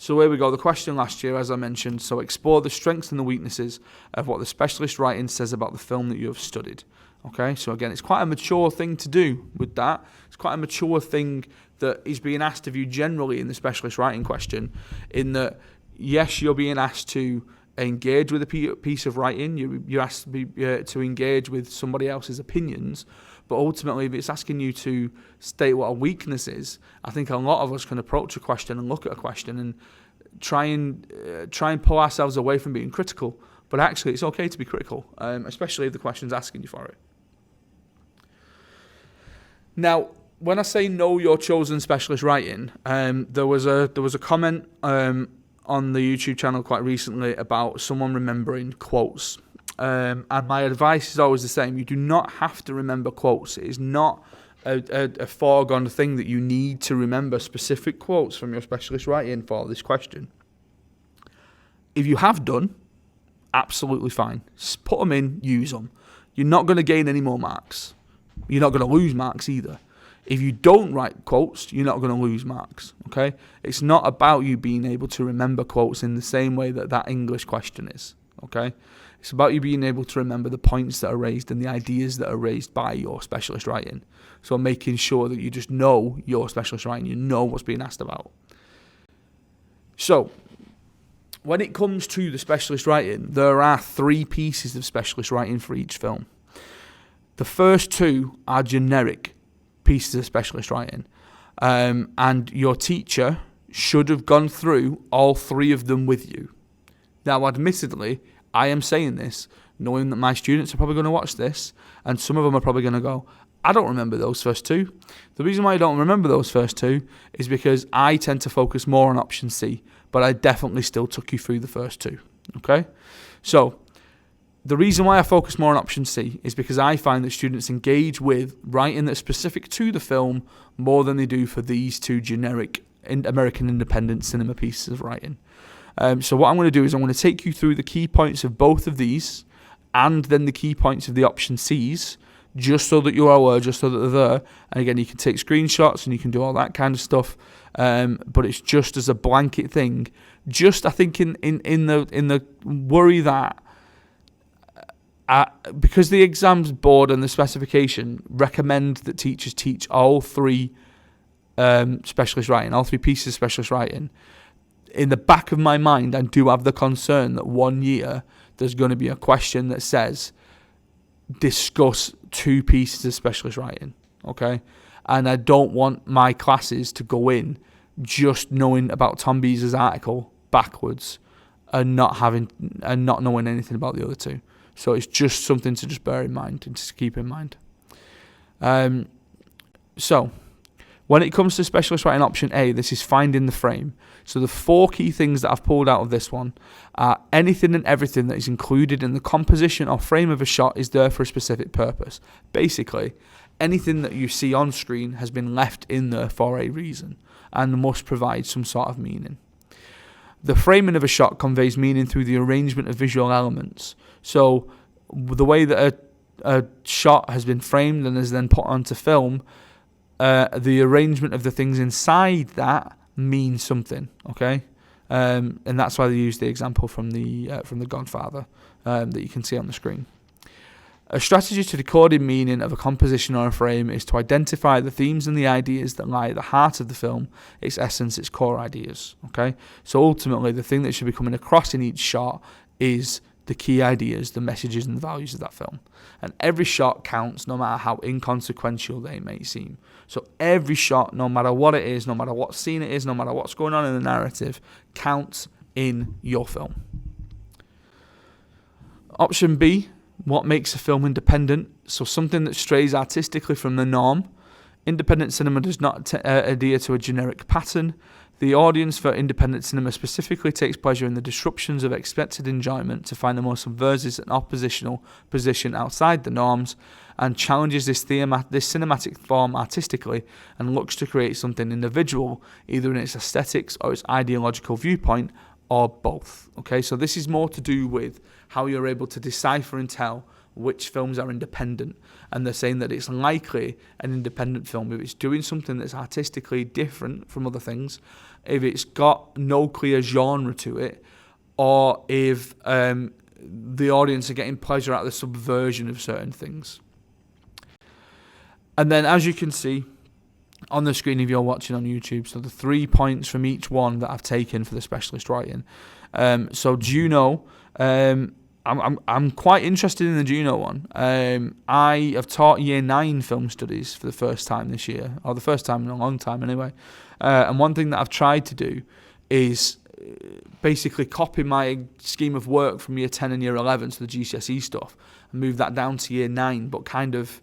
Speaker 1: So here we go, the question last year, as I mentioned. So explore the strengths and the weaknesses of what the specialist writing says about the film that you have studied. Okay, so again, it's quite a mature thing to do with that. It's quite a mature thing that is being asked of you generally in the specialist writing question, in that, yes, you're being asked to engage with a piece of writing, you're asked to engage with somebody else's opinions, but ultimately, if it's asking you to state what a weakness is, I think a lot of us can approach a question and look at a question and try and pull ourselves away from being critical. But actually, it's okay to be critical, especially if the question's asking you for it. Now, when I say know your chosen specialist writing, there was a comment on the YouTube channel quite recently about someone remembering quotes. And my advice is always the same. You do not have to remember quotes. It is not a foregone thing that you need to remember specific quotes from your specialist writing for this question. If you have done, absolutely fine. Just put them in, use them. You're not going to gain any more marks. You're not going to lose marks either. If you don't write quotes, you're not going to lose marks, okay? It's not about you being able to remember quotes in the same way that English question is, okay? It's about you being able to remember the points that are raised and the ideas that are raised by your specialist writing. So making sure that you just know your specialist writing, you know what's being asked about. So, when it comes to the specialist writing, there are 3 pieces of specialist writing for each film. The first 2 are generic pieces of specialist writing. And your teacher should have gone through all 3 of them with you. Now, admittedly, I am saying this knowing that my students are probably going to watch this, and some of them are probably going to go, I don't remember those first 2. The reason why I don't remember those first 2 is because I tend to focus more on option C, but I definitely still took you through the first 2. Okay? So, the reason why I focus more on option C is because I find that students engage with writing that's specific to the film more than they do for these 2 generic American independent cinema pieces of writing. So what I'm going to do is I'm going to take you through the key points of both of these and then the key points of the option Cs, just so that you're aware, just so that they're there. And again, you can take screenshots and you can do all that kind of stuff, but it's just as a blanket thing. Just, I think, in the worry that because the exams board and the specification recommend that teachers teach all 3 specialist writing, all 3 pieces of specialist writing, in the back of my mind, I do have the concern that one year there's going to be a question that says, discuss 2 pieces of specialist writing, okay? And I don't want my classes to go in just knowing about Tom Beezer's article backwards and not knowing anything about the other 2. So it's just something to just bear in mind and to keep in mind. So, when it comes to specialist writing option A, this is finding the frame. So the 4 key things that I've pulled out of this one are anything and everything that is included in the composition or frame of a shot is there for a specific purpose. Basically, anything that you see on screen has been left in there for a reason and must provide some sort of meaning. The framing of a shot conveys meaning through the arrangement of visual elements. So the way that a shot has been framed and is then put onto film, the arrangement of the things inside that means something, okay? And that's why they use the example from the Godfather that you can see on the screen. A strategy to decoding meaning of a composition or a frame is to identify the themes and the ideas that lie at the heart of the film, its essence, its core ideas, okay? So ultimately, the thing that should be coming across in each shot is the key ideas, the messages and the values of that film. And every shot counts no matter how inconsequential they may seem. So every shot, no matter what it is, no matter what scene it is, no matter what's going on in the narrative, counts in your film. Option B, what makes a film independent? So something that strays artistically from the norm. Independent cinema does not adhere to a generic pattern. The audience for independent cinema specifically takes pleasure in the disruptions of expected enjoyment to find the most subversive and oppositional position outside the norms, and challenges this cinematic form artistically and looks to create something individual, either in its aesthetics or its ideological viewpoint, or both. Okay, so this is more to do with how you're able to decipher and tell which films are independent. And they're saying that it's likely an independent film if it's doing something that's artistically different from other things, if it's got no clear genre to it, or if the audience are getting pleasure out of the subversion of certain things. And then, as you can see on the screen if you're watching on YouTube, so the 3 points from each one that I've taken for the specialist writing. So Juno, I'm quite interested in the Juno one. I have taught Year 9 film studies for the first time this year, or the first time in a long time anyway. And one thing that I've tried to do is basically copy my scheme of work from Year 10 and Year 11, so the GCSE stuff, and move that down to Year 9, but kind of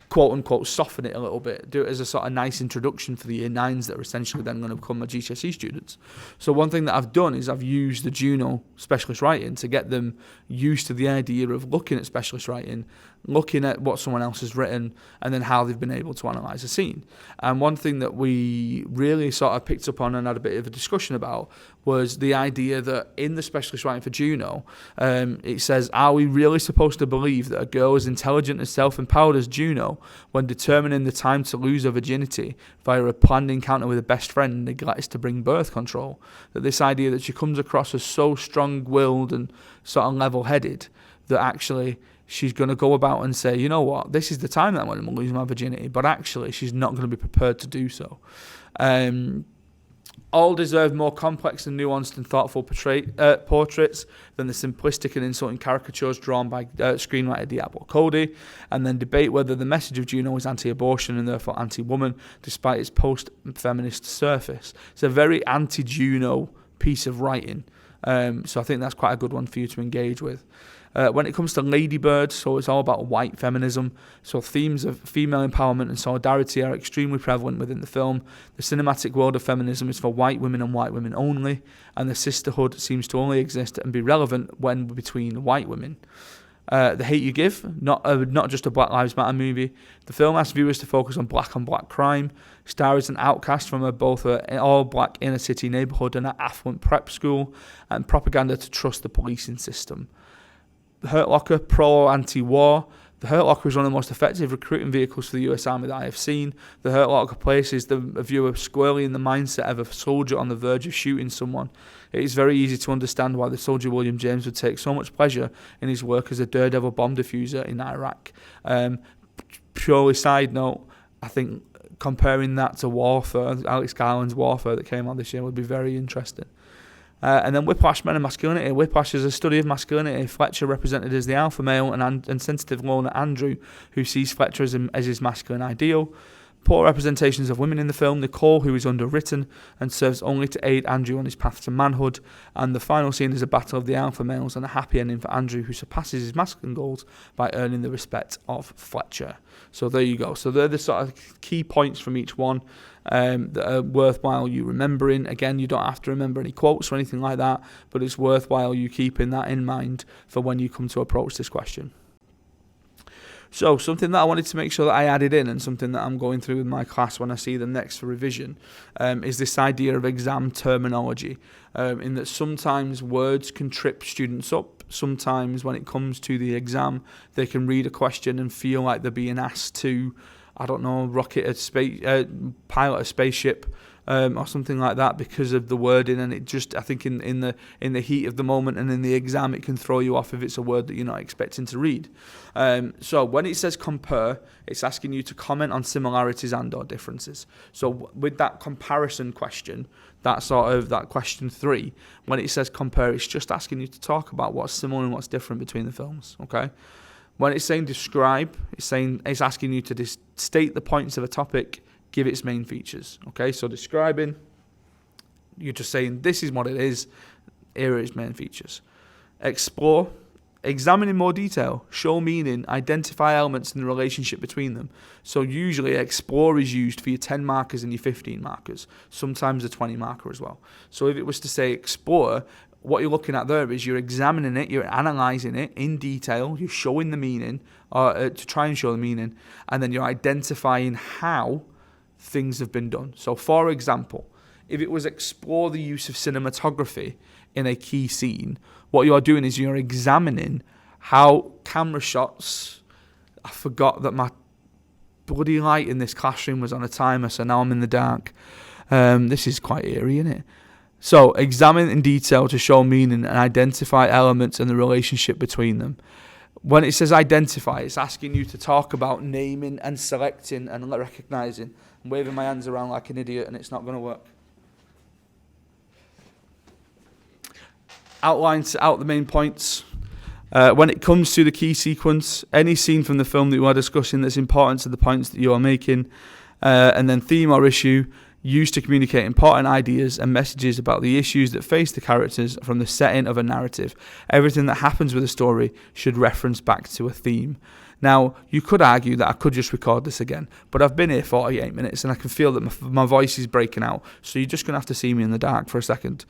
Speaker 1: quote-unquote soften it a little bit, do it as a sort of nice introduction for the Year 9s that are essentially then going to become my GCSE students. So one thing that I've done is I've used the Juno specialist writing to get them used to the idea of looking at specialist writing, looking at what someone else has written, and then how they've been able to analyse a scene. And one thing that we really sort of picked up on and had a bit of a discussion about was the idea that in the specialist writing for Juno, it says, are we really supposed to believe that a girl as intelligent and self-empowered as Juno, when determining the time to lose her virginity via a planned encounter with a best friend, neglects to bring birth control? That this idea that she comes across as so strong-willed and sort of level-headed that actually she's going to go about and say, you know what, this is the time that I'm going to lose my virginity, but actually she's not going to be prepared to do so. All deserve more complex and nuanced and thoughtful portraits than the simplistic and insulting caricatures drawn by screenwriter Diablo Cody, and then debate whether the message of Juno is anti-abortion and therefore anti-woman, despite its post-feminist surface. It's a very anti-Juno piece of writing, so I think that's quite a good one for you to engage with. When it comes to Ladybird, so it's all about white feminism. So themes of female empowerment and solidarity are extremely prevalent within the film. The cinematic world of feminism is for white women and white women only, and the sisterhood seems to only exist and be relevant when between white women. The Hate You Give, not just a Black Lives Matter movie. The film asks viewers to focus on black crime, stars an outcast from both an all-black inner-city neighbourhood and an affluent prep school, and propaganda to trust the policing system. The Hurt Locker, pro-anti-war. The Hurt Locker is one of the most effective recruiting vehicles for the US Army that I have seen. The Hurt Locker places the viewer squarely in the mindset of a soldier on the verge of shooting someone. It is very easy to understand why the soldier William James would take so much pleasure in his work as a daredevil bomb diffuser in Iraq. Purely side note, I think comparing that to Warfare, Alex Garland's Warfare that came out this year, would be very interesting. And then Whiplash, Men and Masculinity. Whiplash is a study of masculinity. Fletcher represented as the alpha male and sensitive loner Andrew, who sees Fletcher as his masculine ideal. Poor representations of women in the film. Nicole, who is underwritten and serves only to aid Andrew on his path to manhood. And the final scene is a battle of the alpha males and a happy ending for Andrew, who surpasses his masculine goals by earning the respect of Fletcher. So there you go. So they're the sort of key points from each one that are worthwhile you remembering. Again, you don't have to remember any quotes or anything like that, but it's worthwhile you keeping that in mind for when you come to approach this question. So something that I wanted to make sure that I added in, and something that I'm going through with my class when I see them next for revision, is this idea of exam terminology, in that sometimes words can trip students up. Sometimes when it comes to the exam, they can read a question and feel like they're being asked to, I don't know, pilot a spaceship, or something like that because of the wording, and it just, I think in the heat of the moment and in the exam, it can throw you off if it's a word that you're not expecting to read. So when it says compare, it's asking you to comment on similarities and or differences. So with that comparison question, that question 3, when it says compare, it's just asking you to talk about what's similar and what's different between the films. Okay. When it's saying describe, it's asking you to state the points of a topic, give its main features. Okay, so describing, you're just saying this is what it is, here are its main features. Explore, examine in more detail, show meaning, identify elements in the relationship between them. So usually explore is used for your 10 markers and your 15 markers, sometimes a 20 marker as well. So if it was to say explore, what you're looking at there is you're examining it, you're analysing it in detail, you're showing the meaning, to try and show the meaning, and then you're identifying how things have been done. So for example, if it was explore the use of cinematography in a key scene, what you are doing is you're examining how camera shots, I forgot that my bloody light in this classroom was on a timer, so now I'm in the dark. This is quite eerie, isn't it? So, examine in detail to show meaning and identify elements and the relationship between them. When it says identify, it's asking you to talk about naming and selecting and recognising. I'm waving my hands around like an idiot and it's not going to work. Outline out the main points. When it comes to the key sequence, any scene from the film that you are discussing that's important to the points that you are making, and then theme or issue, used to communicate important ideas and messages about the issues that face the characters from the setting of a narrative. Everything that happens with a story should reference back to a theme. Now, you could argue that I could just record this again, but I've been here 48 minutes and I can feel that my voice is breaking out, so you're just going to have to see me in the dark for a second.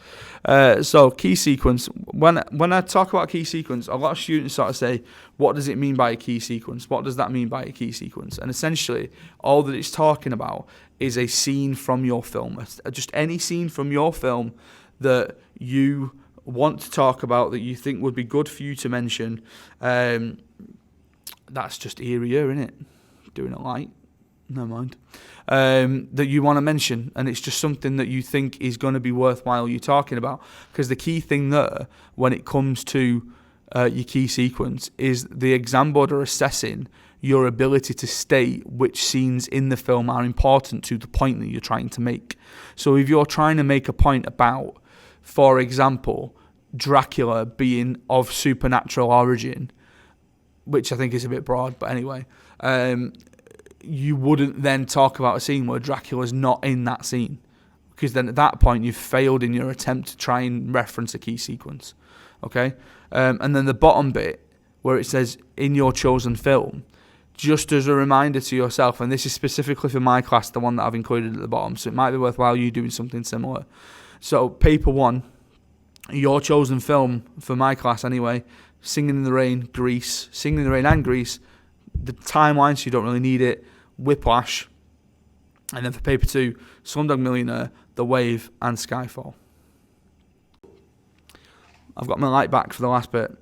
Speaker 1: So, key sequence. When I talk about key sequence, a lot of students sort of say, what does it mean by a key sequence? What does that mean by a key sequence? And essentially, all that it's talking about is a scene from your film. Just any scene from your film that you want to talk about, that you think would be good for you to mention. That's just eerier, isn't it? Doing it light. Never mind. That you want to mention, and it's just something that you think is going to be worthwhile you talking about. Because the key thing there, when it comes to your key sequence, is the exam board are assessing your ability to state which scenes in the film are important to the point that you're trying to make. So if you're trying to make a point about, for example, Dracula being of supernatural origin, which I think is a bit broad, but anyway, you wouldn't then talk about a scene where Dracula's not in that scene, because then at that point you've failed in your attempt to try and reference a key sequence, okay? And then the bottom bit, where it says, in your chosen film, just as a reminder to yourself, and this is specifically for my class, the one that I've included at the bottom, so it might be worthwhile you doing something similar. So, paper 1, your chosen film, for my class anyway, Singing in the Rain, Grease, Singing in the Rain and Grease, the timeline, so you don't really need it, Whiplash, and then for paper 2, Slumdog Millionaire, The Wave, and Skyfall. I've got my light back for the last bit,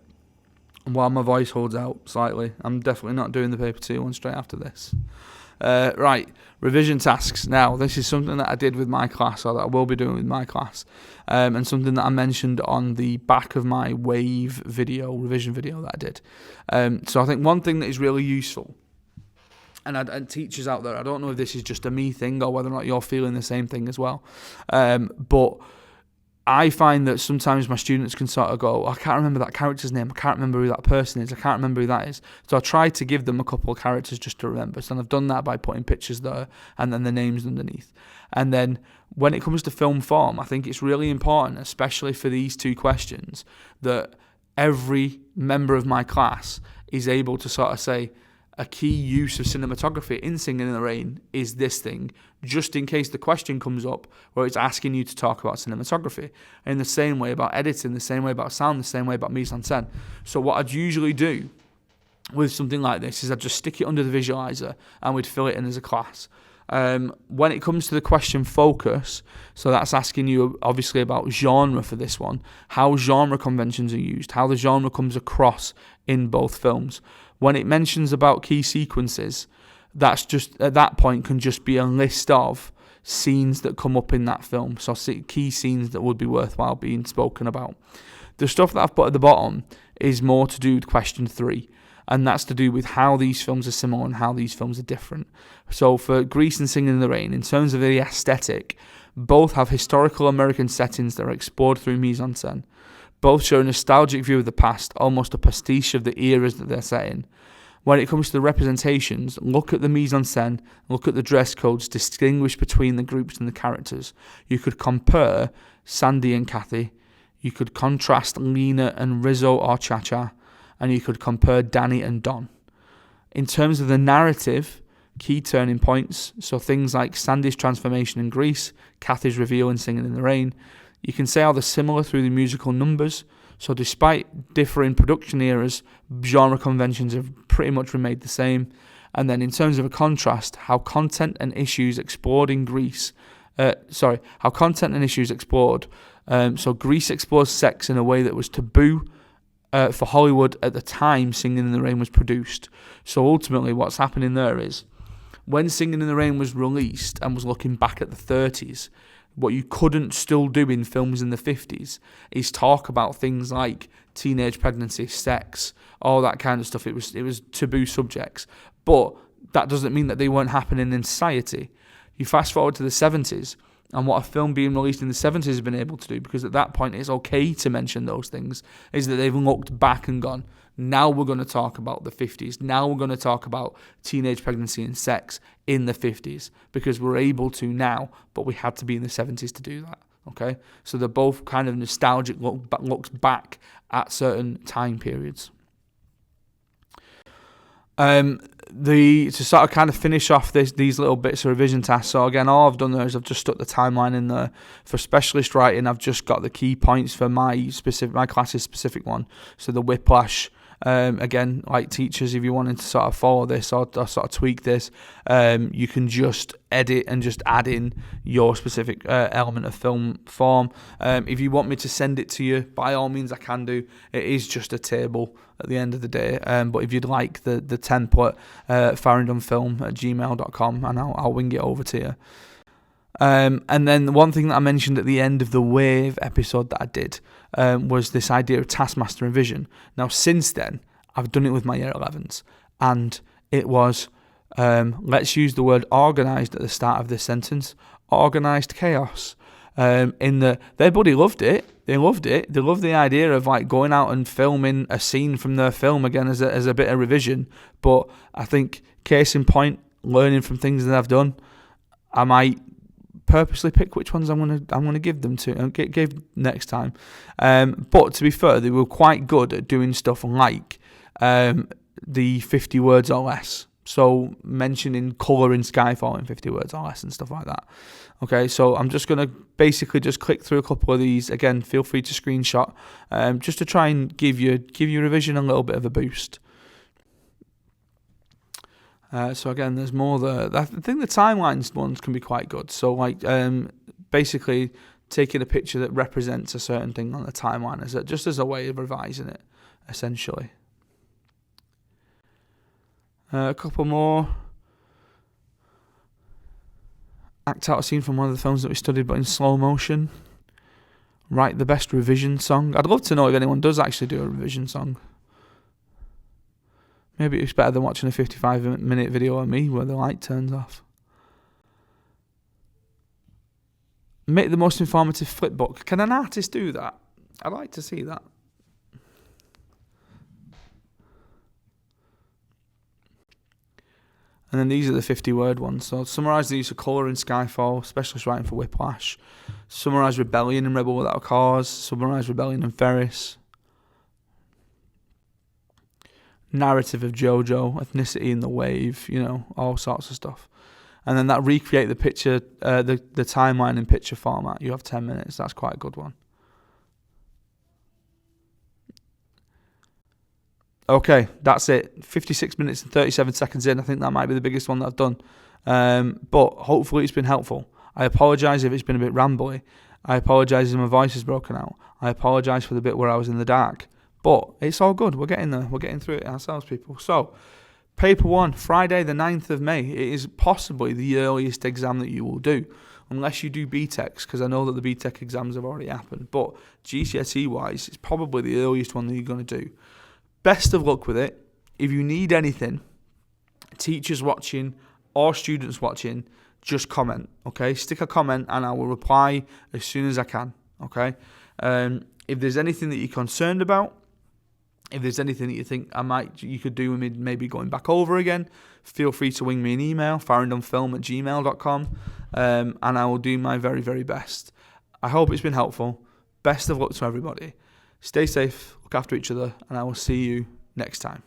Speaker 1: and while my voice holds out slightly, I'm definitely not doing the paper 2 one straight after this. Right, revision tasks. Now, this is something that I did with my class, or that I will be doing with my class, and something that I mentioned on the back of my wave video, revision video that I did. So I think one thing that is really useful, and teachers out there, I don't know if this is just a me thing or whether or not you're feeling the same thing as well, but I find that sometimes my students can sort of go, I can't remember that character's name, I can't remember who that person is, I can't remember who that is. So I try to give them a couple of characters just to remember. So I've done that by putting pictures there and then the names underneath. And then when it comes to film form, I think it's really important, especially for these 2 questions, that every member of my class is able to sort of say, a key use of cinematography in Singing in the Rain is this thing, just in case the question comes up where it's asking you to talk about cinematography. In the same way about editing, the same way about sound, the same way about mise en scène. So what I'd usually do with something like this is I'd just stick it under the visualizer and we'd fill it in as a class. When it comes to the question focus, so that's asking you obviously about genre for this one, how genre conventions are used, how the genre comes across in both films. When it mentions about key sequences, that's just, at that point, can just be a list of scenes that come up in that film. So key scenes that would be worthwhile being spoken about. The stuff that I've put at the bottom is more to do with question 3. And that's to do with how these films are similar and how these films are different. So for Grease and Singing in the Rain, in terms of the aesthetic, both have historical American settings that are explored through mise en scène. Both show a nostalgic view of the past, almost a pastiche of the eras that they're set in. When it comes to the representations, look at the mise en scène, look at the dress codes, distinguish between the groups and the characters. You could compare Sandy and Kathy, you could contrast Lena and Rizzo or Cha-Cha, and you could compare Danny and Don. In terms of the narrative, key turning points, so things like Sandy's transformation in Grease, Kathy's reveal in Singing in the Rain, you can say how they're similar through the musical numbers. So despite differing production eras, genre conventions have pretty much remained the same. And then in terms of a contrast, how content and issues explored in Grease, so Grease explores sex in a way that was taboo for Hollywood at the time Singing in the Rain was produced. So ultimately what's happening there is, when Singing in the Rain was released and was looking back at the 30s, what you couldn't still do in films in the 50s is talk about things like teenage pregnancy, sex, all that kind of stuff. It was taboo subjects. But that doesn't mean that they weren't happening in society. You fast forward to the 70s, and what a film being released in the 70s has been able to do, because at that point it's okay to mention those things, is that they've looked back and gone, now we're going to talk about the 50s. Now we're going to talk about teenage pregnancy and sex in the 50s, because we're able to now, but we had to be in the 70s to do that. Okay? So they're both kind of nostalgic looks back at certain time periods. To sort of kind of finish off these little bits of revision tasks. So again, all I've done there is I've just stuck the timeline in there. For specialist writing, I've just got the key points for my class's specific one. So the Whiplash. Again, like teachers, if you wanted to sort of follow this or sort of tweak this, you can just edit and just add in your specific element of film form. If you want me to send it to you, by all means I can do. It is just a table at the end of the day. But if you'd like the template, farrandonfilm@gmail.com, and I'll wing it over to you. And then one thing that I mentioned at the end of the Wave episode that I did was this idea of taskmaster revision. Now, since then, I've done it with my year 11s, and it was, let's use the word organised at the start of this sentence, organised chaos. Their buddy loved it. They loved it. They loved the idea of like going out and filming a scene from their film again as a bit of revision. But I think, case in point, learning from things that I've done, I might purposely pick which ones I'm gonna give them to and give next time. But to be fair, they were quite good at doing stuff like the 50 words or less. So mentioning colour in Skyfall in 50 words or less and stuff like that. Okay, so I'm just gonna basically just click through a couple of these. Again, feel free to screenshot just to try and give your revision a little bit of a boost. So again, there's more there. I think the timelines ones can be quite good. So like basically taking a picture that represents a certain thing on the timeline just as a way of revising it, essentially. A couple more. Act out a scene from one of the films that we studied, but in slow motion. Write the best revision song. I'd love to know if anyone does actually do a revision song. Maybe it's better than watching a 55-minute video of me where the light turns off. Make the most informative flipbook. Can an artist do that? I'd like to see that. And then these are the 50-word ones. So summarise the use of colour in Skyfall, specialist writing for Whiplash. Summarise rebellion in Rebel Without a Cause. Summarise rebellion in Ferris. Narrative of JoJo, ethnicity in the wave, all sorts of stuff. And then that recreate the picture, the timeline in picture format. You have 10 minutes. That's quite a good one. Okay, that's it. 56 minutes and 37 seconds in. I think that might be the biggest one that I've done. But hopefully it's been helpful. I apologise if it's been a bit rambly. I apologise if my voice has broken out. I apologise for the bit where I was in the dark. But it's all good. We're getting there. We're getting through it ourselves, people. So, paper 1, Friday the 9th of May. It is possibly the earliest exam that you will do, unless you do BTECs, because I know that the BTEC exams have already happened. But GCSE-wise, it's probably the earliest one that you're going to do. Best of luck with it. If you need anything, teachers watching or students watching, just comment, okay? Stick a comment and I will reply as soon as I can, okay? If there's anything that you're concerned about, if there's anything that you think you could do with me maybe going back over again, feel free to wing me an email, farrandonfilm@gmail.com, and I will do my very, very best. I hope it's been helpful. Best of luck to everybody. Stay safe, look after each other, and I will see you next time.